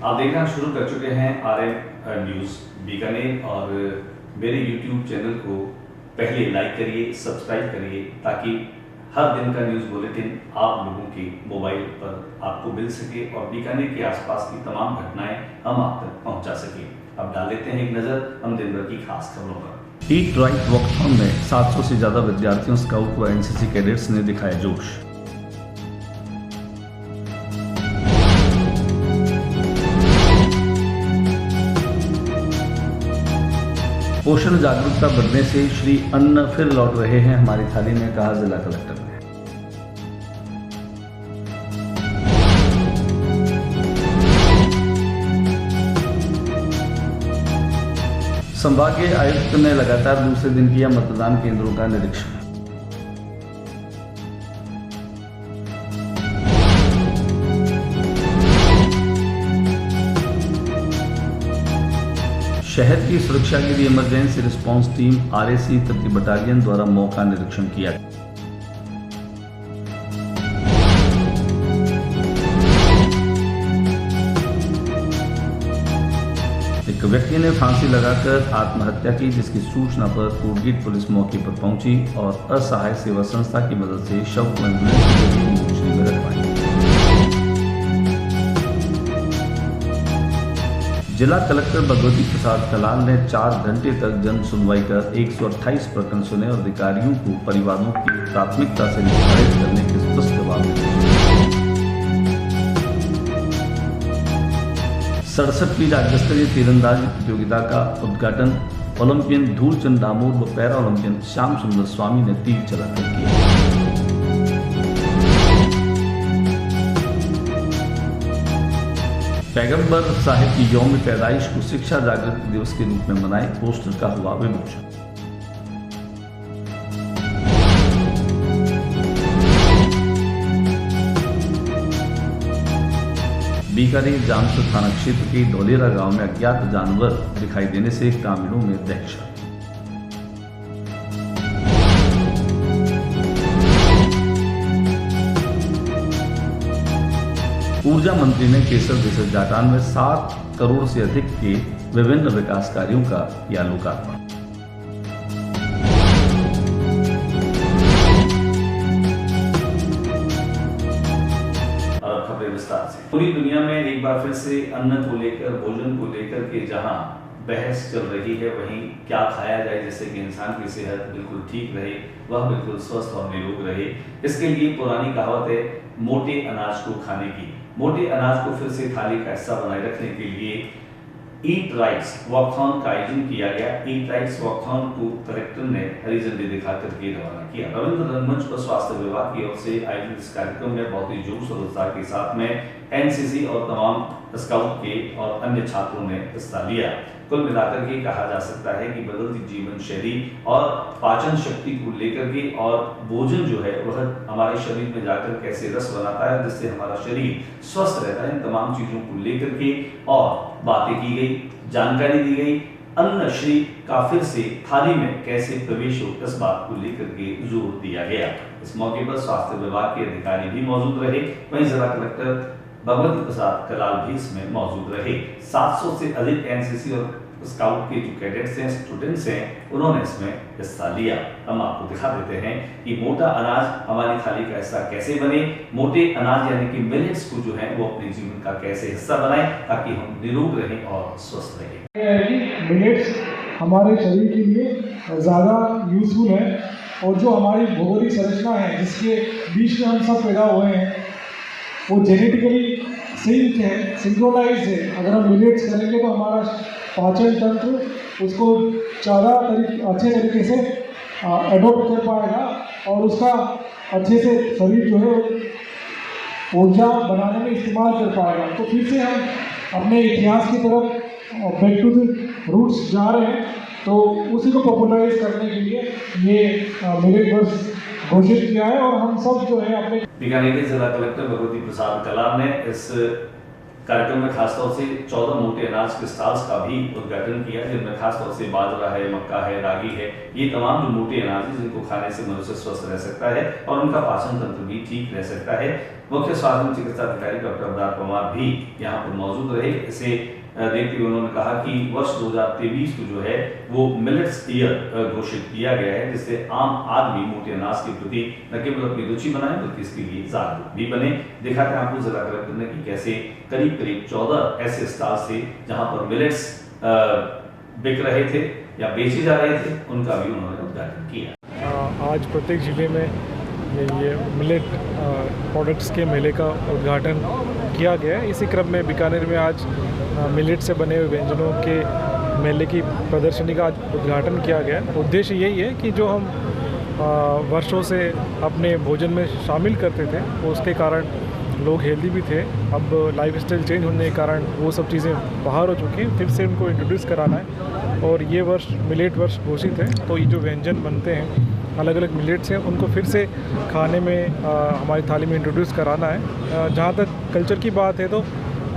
आप देखना शुरू कर चुके हैं RM न्यूज़ बीकानेर और मेरे YouTube चैनल को पहले लाइक करिए, सब्सक्राइब करिए ताकि हर दिन का न्यूज़ बुलेटिन आप लोगों के मोबाइल पर आपको मिल सके और बीकानेर के आसपास की तमाम घटनाएं हम आप तक पहुंचा सकें। अब डाल लेते हैं एक नज़र हम दिन भर की खास खबरों पर। ईट राइट वॉकथॉन में 700 से ज़्यादा विद्यार्थियों, स्काउट व NCC कैडेट्स ने दिखाया जोश। पोषण जागरूकता बढ़ने से श्री अन्न फिर लौट रहे हैं हमारी थाली में, कहा जिला कलेक्टर ने। संभागीय आयुक्त ने लगातार दूसरे दिन किया मतदान केंद्रों का निरीक्षण। शहर की सुरक्षा के लिए emergency response team RAC 30 battalion द्वारा मौका निरीक्षण किया। एक व्यक्ति ने फांसी लगाकर आत्महत्या की, जिसकी सूचना पर कोटगीट पुलिस मौके पर पहुंची और असहाय सेवा संस्था की मदद से शव को एम्बुलेंस में रखवाया। जिला कलेक्टर भगवती प्रसाद कलाल ने 4 घंटे तक जन सुनवाई कर 128 प्रकरण सुने और अधिकारियों को परिवारों की प्राथमिकता से निर्धारित करने के स्पष्ट जवाब दिए। 67वीं राज्य स्तरीय तीरंदाजी प्रतियोगिता का उद्घाटन ओलंपियन धूलचंद डामोर व पैरा ओलंपियन श्याम सुंदर स्वामी ने तीर चलाकर किया। पैगंबर साहिब की यौम पैदाइश को शिक्षा जागृति दिवस के रूप में मनाए, पोस्टर का हुआ विमोचन। बीकानेर जामसर थाना क्षेत्र के ढोलेरा गांव में अज्ञात जानवर दिखाई देने से ग्रामीणों में दहशत। ऊर्जा मंत्री ने केसर देसर जाटान में 7 करोड़ से अधिक के विभिन्न विकास कार्यों का किया लोकार्पण। और खबरें विस्तार से। पूरी दुनिया में एक बार फिर से अन्न को लेकर, भोजन को लेकर के जहां बहस चल रही है, वहीं क्या खाया जाए जिससे कि इंसान की सेहत बिल्कुल ठीक रहे, वह बिल्कुल स्वस्थ और निरोग रहे। इसके लिए पुरानी कहावत है मोटे अनाज को खाने की। मोटे अनाज को फिर से थाली का हिस्सा बनाए रखने के लिए ईट राइट्स वॉकथॉन का आयोजन किया गया। ईट राइट्स वॉकथॉन को कलेक्टर ने हरी झंडी दिखाकर के रवाना किया। रविंद्र रंगमंच पर स्वास्थ्य विभाग की ओर से आयोजित इस कार्यक्रम में बहुत ही जोश और उत्साह के साथ में NCC और तमाम स्काउट के और अन्य छात्रों ने हिस्सा लिया। कुल मिलाकर के कहा जा सकता है कि बदलती जीवन शैली और पाचन शक्ति को लेकर के और भोजन जो है वह हमारे शरीर में जाकर कैसे रस बनाता है जिससे हमारा शरीर स्वस्थ रहता है, इन तमाम चीजों को लेकर के और बातें की गई, जानकारी दी गई। अन्न श्री का फिर से थाली में कैसे प्रवेश हो, इस बात को लेकर के जोर दिया गया। इस मौके पर स्वास्थ्य विभाग के अधिकारी भी मौजूद रहे, वहीं जिला कलेक्टर भगवती प्रसाद कलाल भी इसमें मौजूद रहे। 700 से अधिक NCC और स्काउट के जो कैडेट्स हैं, स्टूडेंट्स हैं, उन्होंने इसमें हिस्सा लिया। हम आपको दिखा देते हैं कि मोटा अनाज हमारी थाली का हिस्सा कैसे बने, मोटे अनाज यानी कि मिलेट्स को जो है वो अपने जीवन का कैसे हिस्सा बनाएं ताकि हम निरोग रहें और स्वस्थ रहें। मिलेट्स हमारे शरीर के लिए ज़्यादा यूजफुल है और जो हमारी भौगोलिक संरचना है जिसके बीच में हम सब पैदा हुए हैं वो जेनेटिकली सिंक है, सिंक्रोनाइज है। अगर हम मिलेट्स करेंगे तो हमारा पाचन तंत्र उसको ज़्यादा अच्छे तरीके से एडॉप्ट कर पाएगा और उसका अच्छे से शरीर जो है ऊर्जा बनाने में इस्तेमाल कर पाएगा। तो फिर से हम अपने इतिहास की तरफ बैक टू द रूट्स जा रहे हैं, तो उसी को पॉपुलराइज करने के लिए ये मिलेट वर्ष घोषित किया है और हम सब जो है अपने। बीकानेर के जिला कलेक्टर भगवती प्रसाद कलाल ने इस कार्यक्रम में खासतौर से 14 मोटे अनाज के स्टॉल्स का भी उद्घाटन किया, जिनमें खासतौर से बाजरा है, मक्का है, रागी है, ये तमाम जो मोटे अनाज हैं जिनको खाने से मनुष्य स्वस्थ रह सकता है और उनका पाचन तंत्र भी ठीक रह सकता है। मुख्य स्वास्थ्य चिकित्सा अधिकारी डॉक्टर अवतार पवार भी यहाँ पर मौजूद रहे। इसे देखते हुए उन्होंने कहा कि वर्ष 2023 को जो है वो मिलेट्स ईयर घोषित किया गया है, जिससे आम आदमी मोटे अनाज के प्रति न केवल अपनी रुचि बनाए बल्कि इसके लिए जागरूक भी बने। दिखाते हैं आपको जिला कलेक्टर ने कि कैसे करीब 14 ऐसे स्टॉल से जहां पर मिलेट्स बिक रहे थे या बेचे जा रहे थे, उनका भी उन्होंने उद्घाटन किया। आज प्रत्येक जिले में ये मिलेट प्रोडक्ट्स के मेले का उद्घाटन किया गया है। इसी क्रम में बीकानेर में आज मिलेट से बने हुए व्यंजनों के मेले की प्रदर्शनी का आज उद्घाटन किया गया है। उद्देश्य यही है कि जो हम वर्षों से अपने भोजन में शामिल करते थे, उसके कारण लोग हेल्दी भी थे। अब लाइफस्टाइल चेंज होने के कारण वो सब चीज़ें बाहर हो चुकी हैं, फिर से उनको इंट्रोड्यूस कराना है। और ये वर्ष मिलेट वर्ष घोषित है, तो ये जो व्यंजन बनते हैं अलग अलग मिलेट्स हैं, उनको फिर से खाने में हमारी थाली में इंट्रोड्यूस कराना है। जहाँ तक कल्चर की बात है तो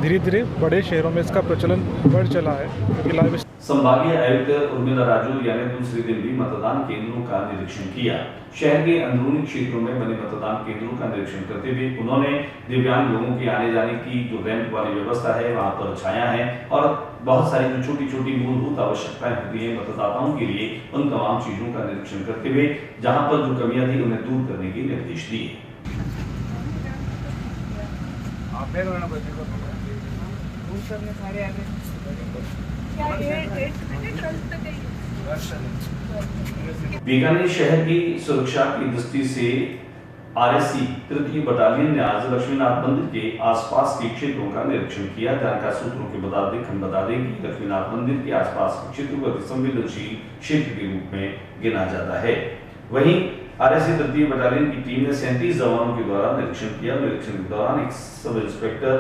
धीरे धीरे बड़े शहरों में इसका प्रचलन बढ़ चला है, क्योंकि लाइफ संभागीय आयुक्त उर्मिला राजू ने दूसरे दिन भी मतदान केंद्रों का निरीक्षण किया। शहर के अंदरूनी क्षेत्रों में बने मतदान केंद्रों का निरीक्षण करते हुए उन्होंने दिव्यांग लोगों के आने जाने की जो रैंप वाली व्यवस्था है वहां पर छाया है और बहुत सारी जो छोटी छोटी मूलभूत आवश्यकताएं होती है मतदाताओं के लिए, उन तमाम चीजों का निरीक्षण करते हुए जहां पर जो कमियां थी उन्हें दूर करने के निर्देश दिए। बीकानेर शहर की सुरक्षा की दृष्टि से आरएससी तृतीय बटालियन ने आज लक्ष्मीनाथ मंदिर के आसपास के क्षेत्रों का निरीक्षण किया। जानकारी सूत्रों के मुताबिक हम बता दें कि लक्ष्मीनाथ मंदिर के आसपास के क्षेत्र को अति संवेदनशील क्षेत्र के रूप में गिना जाता है। वहीं आरएससी तृतीय बटालियन की टीम ने 37 जवानों के द्वारा निरीक्षण किया। निरीक्षण के दौरान एक सब इंस्पेक्टर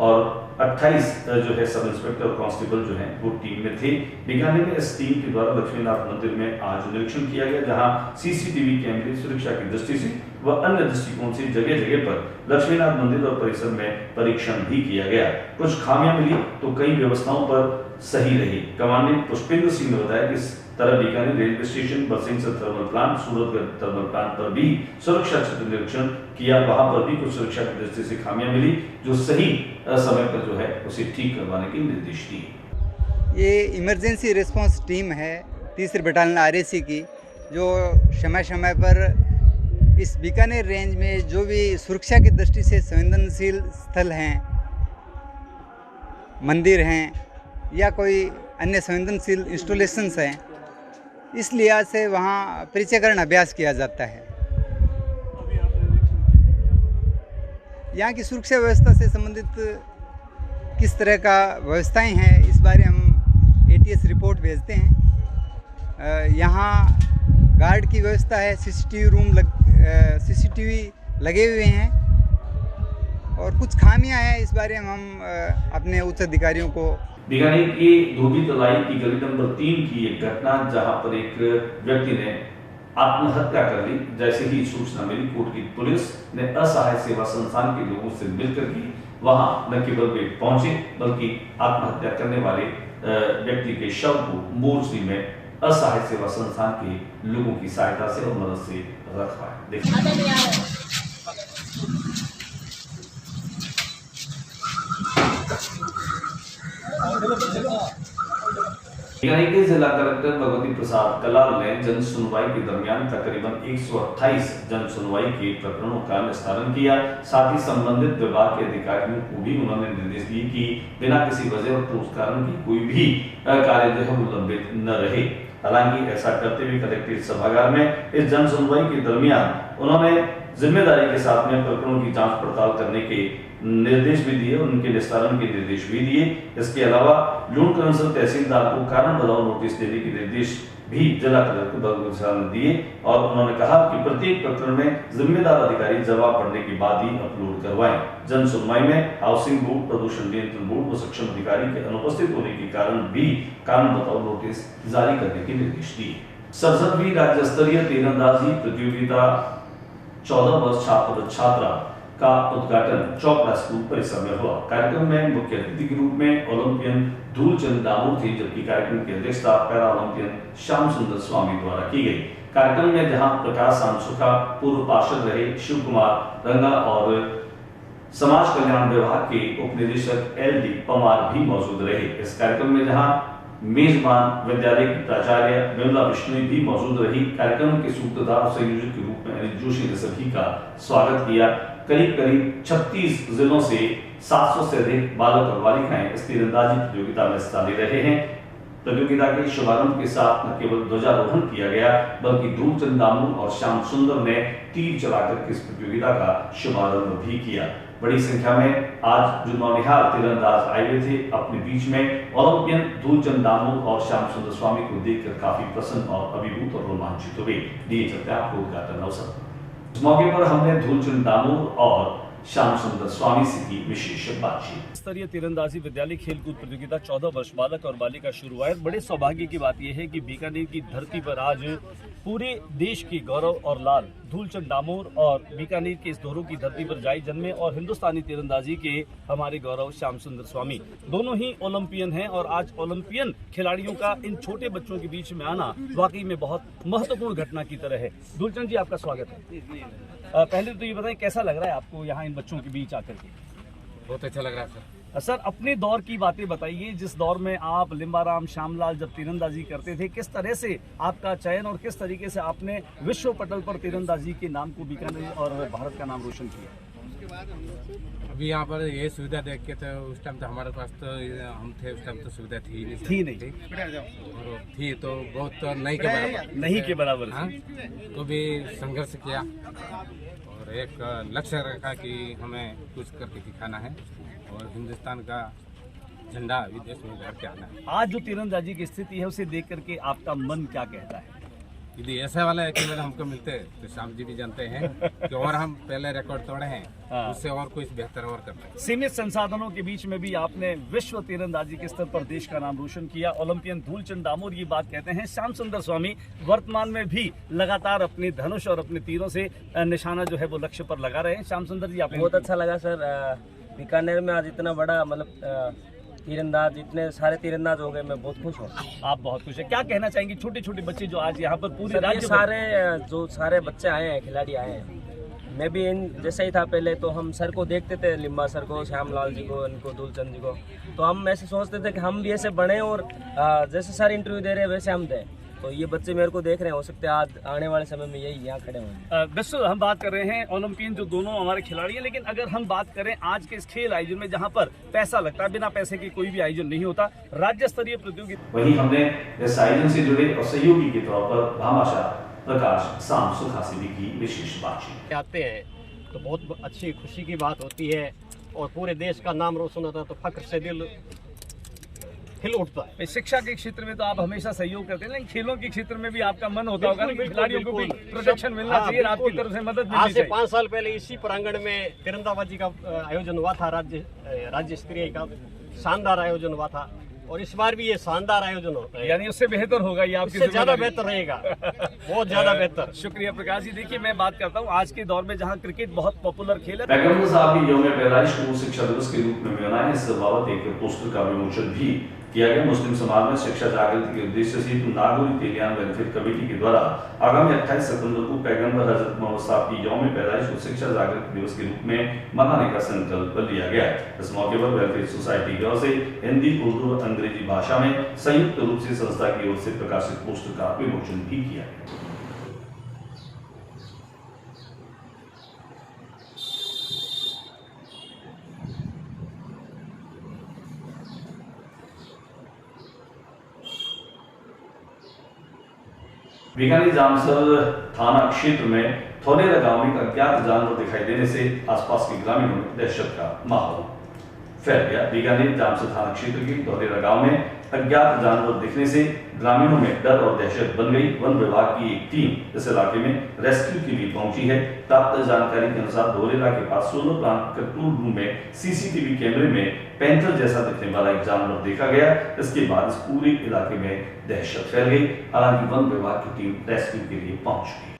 और 28 जो है सब इंस्पेक्टर कांस्टेबल जो हैं वो टीम में थे। बीकानेर में इस टीम के द्वारा लक्ष्मीनाथ मंदिर में आज निरीक्षण किया गया, जहां सीसीटीवी कैमरे सुरक्षा की दृष्टि से व अन्य दृष्टिकोण से जगह जगह पर लक्ष्मीनाथ मंदिर और परिसर में परीक्षण भी किया गया। कुछ खामियां मिली तो कई व्यवस्थाओं पर सही रही। कमांडेंट पुष्पेंद्र सिंह ने बताया कि इस तरह Bikaner railway station, Barsinghsar thermal plant, Suratgarh thermal plant पर भी सुरक्षा क्षेत्र निरीक्षण किया। वहां पर भी कुछ सुरक्षा की दृष्टि से खामियां मिली, जो सही समय पर जो है उसे ठीक करवाने के निर्देश दिए। ये इमरजेंसी रिस्पांस टीम है 3री बटालियन आरएससी की, जो समय समय पर इस बीकानेर रेंज में जो भी सुरक्षा की दृष्टि से संवेदनशील स्थल हैं, मंदिर हैं या कोई अन्य संवेदनशील इंस्टॉलेशंस हैं, इस लिहाज से वहाँ परिचयकरण अभ्यास किया जाता है। यहाँ की सुरक्षा व्यवस्था से संबंधित किस तरह का व्यवस्थाएं हैं, इस बारे हम एटीएस रिपोर्ट भेजते हैं। यहाँ गार्ड की व्यवस्था है, सीसीटीवी लगे हुए हैं और कुछ खामियां हैं, इस बारे में हम अपने उच्च अधिकारियों को। बीकानेर की धोबी तलाई की गली नंबर 3 की एक घटना, जहां पर एक व्यक्ति ने आत्महत्या कर ली। जैसे ही सूचना मिली, कोट की पुलिस ने असहाय सेवा संस्थान के लोगों से मिलकर के वहां न केवल वे पहुंचे बल्कि आत्महत्या करने वाले व्यक्ति के शव को मोर्चरी में असहाय सेवा संस्थान के लोगों की सहायता से और मदद से रखवाया। बीकानेर के जिला कलेक्टर भगवती प्रसाद कलाल ने जन सुनवाई के दरमियान तकरीबन 128 जन सुनवाई के प्रकरणों का निस्तारण किया। साथ ही संबंधित विभाग के अधिकारियों को भी उन्होंने निर्देश दिए कि बिना किसी वजह और ठोस कारण की कोई भी कार्य जो है वो लंबित न रहे। हालांकि ऐसा करते हुए कलेक्ट्रेट सभागार में इस जन सुनवाई के दरमियान उन्होंने जिम्मेदारी के साथ में प्रकरणों की जांच पड़ताल करने के निर्देश भी दिए, उनके निस्तारण के निर्देश भी दिए। इसके अलावा लूण काउंसिल तहसीलदार को कारण बताओ नोटिस देने के निर्देश भी जिला कलेक्टर भगवती प्रसाद ने दिए और उन्होंने कहा कि प्रत्येक प्रकरण में जिम्मेदार अधिकारी जवाब पढ़ने के बाद ही अपलोड करवाएं। जन सुनवाई में हाउसिंग बोर्ड, प्रदूषण नियंत्रण बोर्ड व सक्षम अधिकारी के अनुपस्थित होने के कारण भी कारण बताओ नोटिस जारी करने के निर्देश दिए। 67वीं राज्य स्तरीय तीरंदाजी प्रतियोगिता 14 वर्ष छात्र छात्रा का उद्घाटन चौपड़ा स्कूल परिसर में हुआ। कार्यक्रम में मुख्य अतिथि के रूप में ओलंपियन धूलचंद दामोर थे, जबकि कार्यक्रम की अध्यक्षता पैरा ओलंपियन श्याम सुंदर स्वामी द्वारा की गई। कार्यक्रम में जहां प्रकाश सामसुखा पूर्व पार्षद रहे शिव कुमार रंगा और समाज कल्याण विभाग के उप निदेशक LD पवार भी मौजूद रहे। इस कार्यक्रम में जहां मेजबान विद्यालय की प्राचार्य विमला बिश्नोई भी मौजूद रही। कार्यक्रम के सूत्रधार और संयोजक के रूप में अनिल जोशी ने सभी का स्वागत किया। करीब 36 जिलों से 700 से अधिक बालक और बालिकाएं इस तीरंदाजी प्रतियोगिता में हिस्सा ले रहे हैं। प्रतियोगिता के शुभारंभ के साथ न केवल ध्वजारोहण किया गया, बल्कि धूलचंद दामोर और श्याम सुंदर ने तीर चलाकर इस प्रतियोगिता का शुभारंभ भी किया। बड़ी संख्या में आज जो नौनिहाल तीरंदाज आए हुए थे, अपने बीच में ओलंपियन धूलचंद दामोर और श्याम सुंदर स्वामी को देखकर काफी प्रसन्न और अभिभूत और रोमांचित हुए। दिए चलते आपको उद्घाटन अवसर। इस मौके पर हमने धूलचंद दामोर और श्याम सुंदर स्वामी से की विशेष बातचीत। स्तरीय तीरंदाजी विद्यालय खेलकूद प्रतियोगिता 14 वर्ष बालक और बालिका शुरू हुआ है। बड़े सौभाग्य की बात यह है कि बीकानेर की धरती पर आज पूरे देश की गौरव और लाल धूलचंद दामोर और बीकानेर के इस दोनों की धरती पर जाई जन्मे और हिंदुस्तानी तीरंदाजी के हमारे गौरव श्याम सुंदर स्वामी दोनों ही ओलंपियन हैं। और आज ओलंपियन खिलाड़ियों का इन छोटे बच्चों के बीच में आना वाकई में बहुत महत्वपूर्ण घटना की तरह है। धूलचंद जी, आपका स्वागत है। पहले तो ये बताएं, कैसा लग रहा है आपको यहाँ इन बच्चों के बीच आकर के? बहुत अच्छा लग रहा है सर। सर, अपने दौर की बातें बताइए, जिस दौर में आप लिम्बाराम श्यामलाल जब तीरंदाजी करते थे, किस तरह से आपका चयन और किस तरीके से आपने विश्व पटल पर तीरंदाजी के नाम को बीकानेर और भारत का नाम रोशन किया? अभी यहाँ पर ये सुविधा देख के तो उस टाइम तो हमारे पास तो हम थे, उस टाइम तो सुविधा थी नहीं और थी तो बहुत तो नहीं के बराबर हाँ? तो भी संघर्ष किया और एक लक्ष्य रखा कि हमें कुछ करके दिखाना है और हिंदुस्तान का झंडा विदेश में लहर के आना है। आज जो तीरंदाजी की स्थिति है उसे देख करके आपका मन क्या कहता है? यदि ऐसा वाला एक्सीडेंट हमको मिलते तो श्याम जी भी जानते हैं कि और हम पहले रिकॉर्ड तोड़े हैं, उससे और कुछ बेहतर और करते हैं। सीमित संसाधनों के बीच में भी आपने विश्व तीरंदाजी के स्तर पर देश का नाम रोशन किया। ओलंपियन धूलचंद दामोर ये बात कहते हैं। श्याम सुंदर स्वामी वर्तमान में भी लगातार अपने धनुष और अपने तीरों से निशाना जो है वो लक्ष्य पर लगा रहे हैं। श्याम सुंदर जी, आपको बहुत अच्छा लगा सर। बीकानेर में आज इतना बड़ा मतलब तीरंदाज, इतने सारे तीरंदाज हो गए, मैं बहुत खुश हूँ। आप बहुत खुश हैं। क्या कहना चाहेंगे छोटे छोटे बच्चे जो आज यहाँ पर पूरे राज्य सारे बच्चे आए हैं, खिलाड़ी आए हैं। मैं भी इन जैसे ही था पहले, तो हम सर को देखते थे, लिम्बा सर को, श्यामलाल जी को, इनको धूलचंद जी को, तो हम ऐसे सोचते थे कि हम भी ऐसे बने और जैसे सर इंटरव्यू दे रहे हैं वैसे हम दें। तो ये बच्चे मेरे को देख रहे हैं, हो सकते हैं आज आने वाले समय में यही यहाँ खड़े होंगे। बिल्कुल, हम बात कर रहे हैं ओलंपियन जो दोनों हमारे खिलाड़ी हैं, लेकिन अगर हम बात करें आज के इस खेल आयोजन में जहाँ पर पैसा लगता है, बिना पैसे के कोई भी आयोजन नहीं होता, राज्य स्तरीय प्रतियोगिता। वहीं हमने इस आयोजन से जुड़े और सहयोगी के तौर पर भामाशाह प्रकाश सामसुखा से भी की विशेष बातचीत। आते हैं तो बहुत अच्छी खुशी की बात होती है और पूरे देश का नाम रोशन होता है, तो फख्र से दिल हिल उठता है। शिक्षा के क्षेत्र में तो आप हमेशा सहयोग करते हैं, लेकिन खेलों के क्षेत्र में भी आपका मन होता होगा कि खिलाड़ियों को भी प्रोटेक्शन मिलना चाहिए, आपकी तरफ से मदद मिलनी आज से चाहिए। 5 साल पहले इसी प्रांगण में तीरंदाबाजी का आयोजन हुआ था, राज्य स्तरीय का शानदार आयोजन हुआ था और इस बार भी ये शानदार आयोजन होता है, यानी उससे बेहतर होगा ये आपकी इससे ज्यादा बेहतर रहेगा, बहुत ज्यादा बेहतर। शुक्रिया प्रकाश जी। देखिए, मैं बात करता हूँ आज के दौर में जहाँ क्रिकेट बहुत पॉपुलर खेल है, पैगंबर साहब की यौम पैदाइश को शिक्षा दिवस के रूप में मनाया। इस बाबत एक पोस्टर का विमोचन भी किया गया। मुस्लिम समाज में शिक्षा जागृति के उद्देश्य से नागौरी तेलियान वेलफेयर कमेटी के द्वारा आगामी 28 सितंबर को पैगंबर हजरत मोहम्मद साहब की यौम पैदाइश को शिक्षा जागृति दिवस के रूप में मनाने का संकल्प लिया गया। इस मौके पर वेलफेयर सोसाइटी की ओर से हिंदी, उर्दू और अंग्रेजी भाषा में संयुक्त रूप से संस्था की ओर से प्रकाशित पोस्टर का विमोचन भी किया गया। बीकानेर जामसर थाना क्षेत्र में थोनेरा गांव में एक अज्ञात जानवर दिखाई देने से आसपास के ग्रामीणों में दहशत का माहौल फैल गया। बीकानेर जामसर थाना क्षेत्र के थोनेरा गांव में अज्ञात जानवर दिखने से ग्रामीणों में डर और दहशत बन गई। वन विभाग की एक टीम इस इलाके में रेस्क्यू के लिए पहुंची है। प्राप्त जानकारी के अनुसार धोलेरा के पास सोलर प्लांट कंट्रोल रूम में सीसीटीवी कैमरे में पैंथर जैसा दिखने वाला एक जानवर देखा गया। इसके बाद इस पूरे इलाके में दहशत फैल गई। हालांकि वन विभाग की टीम रेस्क्यू के लिए पहुंच गई।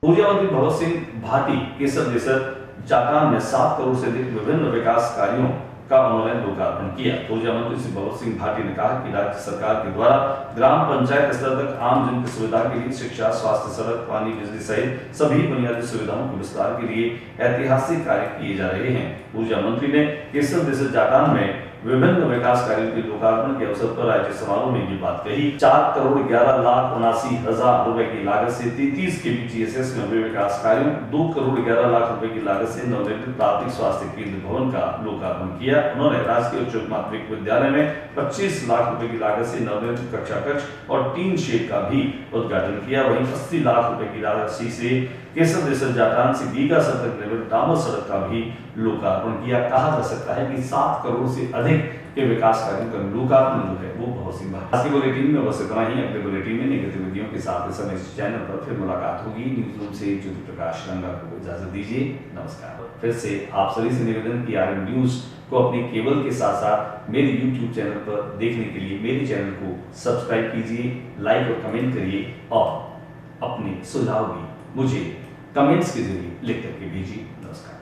ऊर्जा मंत्री भगत सिंह भाटी केसर देसर जाटान में 7 करोड़ से अधिक विभिन्न विकास कार्यों का उन्होंने लोकार्पण किया। ऊर्जा मंत्री श्री भगत सिंह भाटी ने कहा कि राज्य सरकार के द्वारा ग्राम पंचायत स्तर तक आम जन की सुविधा के लिए शिक्षा, स्वास्थ्य, सड़क, पानी, बिजली सहित सभी बुनियादी सुविधाओं के विस्तार के लिए ऐतिहासिक कार्य किए जा रहे हैं। ऊर्जा मंत्री ने केसर देसर जाटान में विभिन्न विकास कार्यों के लोकार्पण के अवसर पर आयोजित समारोह में ये बात कही। 4 करोड़ 11,79,000 रुपए की लागत से 33 KBTSS में हुए विकास कार्यों, 2 करोड़ 11 लाख रुपए की लागत से नवनिर्मित प्राथमिक स्वास्थ्य केंद्र भवन का लोकार्पण किया। उन्होंने राजकीय उच्च माध्यमिक विद्यालय में 25 लाख रुपए की लागत से नवनिर्मित कक्षा कक्ष और टीन शेड का भी उद्घाटन किया। वहीं 80 लाख रुपए की राशि से केसर देसर जाटान से बीकासर तक निर्मित डामर सड़क का भी लोकार्पण किया। कहा जा सकता है कि 7 करोड़ से अधिक के विकास कार्यों का लोकार्पण जो है वो बहुत सी बात। आज की बुलेटिन में बस इतना ही। अगले बुलेटिन में नई गतिविधियों के साथ इस समय इस चैनल पर फिर मुलाकात होगी। न्यूज रूम से ज्योति प्रकाश रंगा को इजाजत दीजिए। नमस्कार। फिर से आप सभी से निवेदन की RM न्यूज को अपने केबल के साथ साथ मेरे YouTube चैनल पर देखने के लिए मेरे चैनल को सब्सक्राइब कीजिए, लाइक और कमेंट करिए और अपने सुझाव भी मुझे कमेंट्स के जरिए लिख करके भेजिए। नमस्कार।